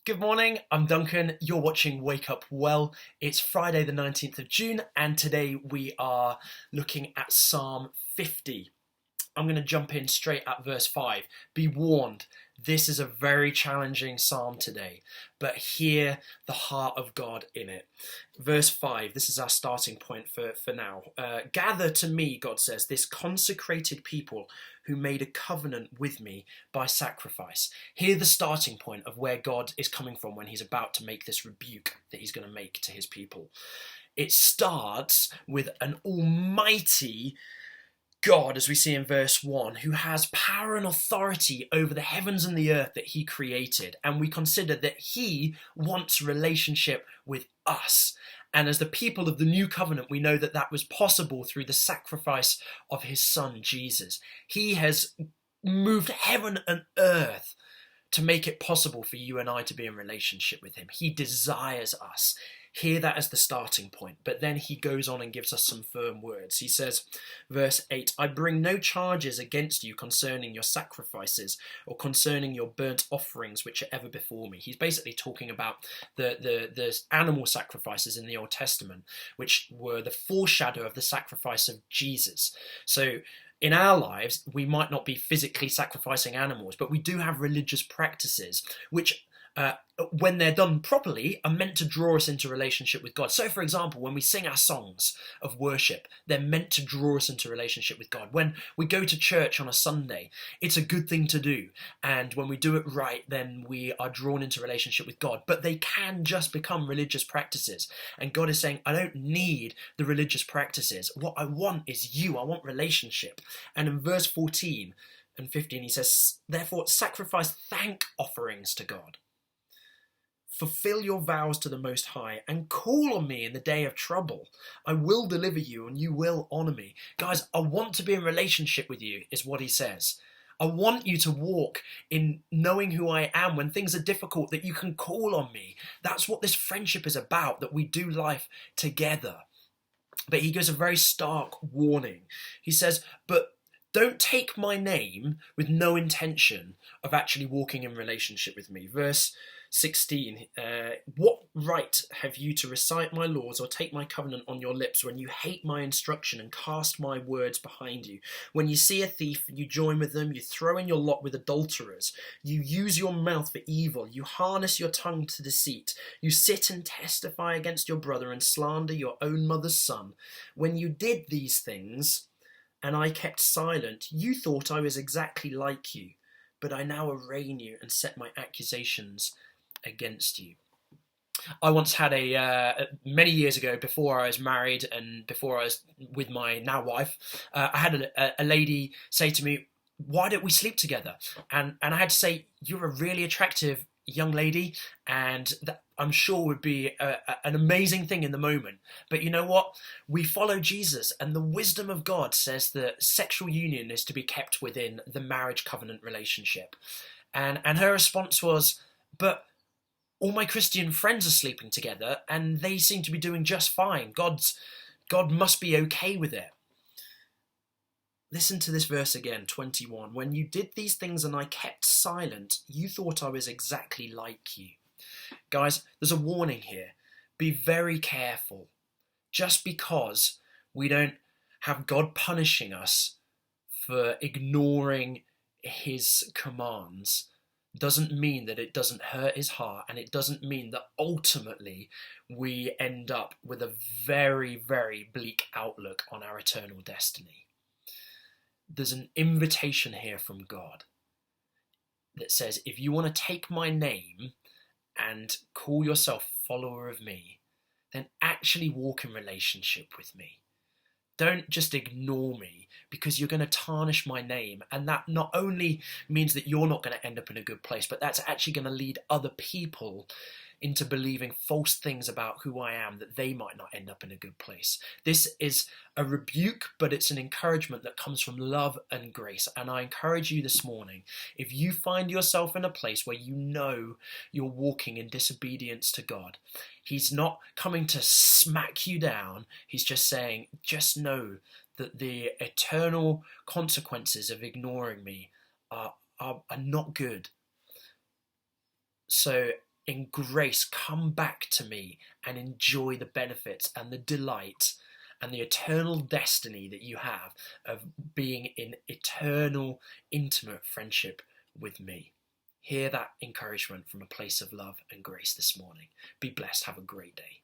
Good morning, I'm Duncan. You're watching Wake Up Well. It's Friday, the 19th of June, and today we are looking at Psalm 50. I'm going to jump in straight at verse 5. Be warned, this is a very challenging psalm today, but hear the heart of God in it. Verse 5, this is our starting point for now. Gather to me, God says, this consecrated people who made a covenant with me by sacrifice. Hear the starting point of where God is coming from when he's about to make this rebuke that he's going to make to his people. It starts with an almighty God, as we see in verse 1, who has power and authority over the heavens and the earth that he created. And we consider that he wants relationship with us. And as the people of the new covenant, we know that that was possible through the sacrifice of his son, Jesus. He has moved heaven and earth to make it possible for you and I to be in relationship with him. He desires us. Hear that as the starting point. But then he goes on and gives us some firm words. He says, verse 8, I bring no charges against you concerning your sacrifices or concerning your burnt offerings which are ever before me. He's basically talking about the animal sacrifices in the Old Testament, which were the foreshadow of the sacrifice of Jesus. So in our lives, we might not be physically sacrificing animals, but we do have religious practices which when they're done properly, are meant to draw us into relationship with God. So, for example, when we sing our songs of worship, they're meant to draw us into relationship with God. When we go to church on a Sunday, it's a good thing to do. And when we do it right, then we are drawn into relationship with God. But they can just become religious practices. And God is saying, I don't need the religious practices. What I want is you. I want relationship. And in verse 14 and 15, he says, therefore, sacrifice thank offerings to God. Fulfill your vows to the Most High and call on me in the day of trouble. I will deliver you and you will honor me. Guys, I want to be in relationship with you, is what he says. I want you to walk in knowing who I am when things are difficult, that you can call on me. That's what this friendship is about, that we do life together. But he gives a very stark warning. He says, but don't take my name with no intention of actually walking in relationship with me. Verse 16, what right have you to recite my laws or take my covenant on your lips when you hate my instruction and cast my words behind you? When you see a thief, you join with them, you throw in your lot with adulterers, you use your mouth for evil, you harness your tongue to deceit, you sit and testify against your brother and slander your own mother's son. When you did these things, and I kept silent, you thought I was exactly like you, but I now arraign you and set my accusations against you. I once had many years ago, before I was married and before I was with my now wife, I had a lady say to me, why don't we sleep together? And I had to say, you're a really attractive young lady, and that I'm sure would be an amazing thing in the moment. But you know what? We follow Jesus, and the wisdom of God says that sexual union is to be kept within the marriage covenant relationship. And her response was, but all my Christian friends are sleeping together and they seem to be doing just fine. God must be okay with it. Listen to this verse again, 21. When you did these things and I kept silent, you thought I was exactly like you. Guys, there's a warning here. Be very careful. Just because we don't have God punishing us for ignoring his commands doesn't mean that it doesn't hurt his heart, and it doesn't mean that ultimately we end up with a very, very bleak outlook on our eternal destiny. There's an invitation here from God that says, if you want to take my name and call yourself a follower of me, then actually walk in relationship with me. Don't just ignore me, because you're going to tarnish my name. And that not only means that you're not going to end up in a good place, but that's actually going to lead other people into believing false things about who I am, that they might not end up in a good place. This is a rebuke, but it's an encouragement that comes from love and grace. And I encourage you this morning, if you find yourself in a place where you know you're walking in disobedience to God, he's not coming to smack you down. He's just saying, just know that the eternal consequences of ignoring me are not good. So in grace, come back to me and enjoy the benefits and the delight and the eternal destiny that you have of being in eternal, intimate friendship with me. Hear that encouragement from a place of love and grace this morning. Be blessed. Have a great day.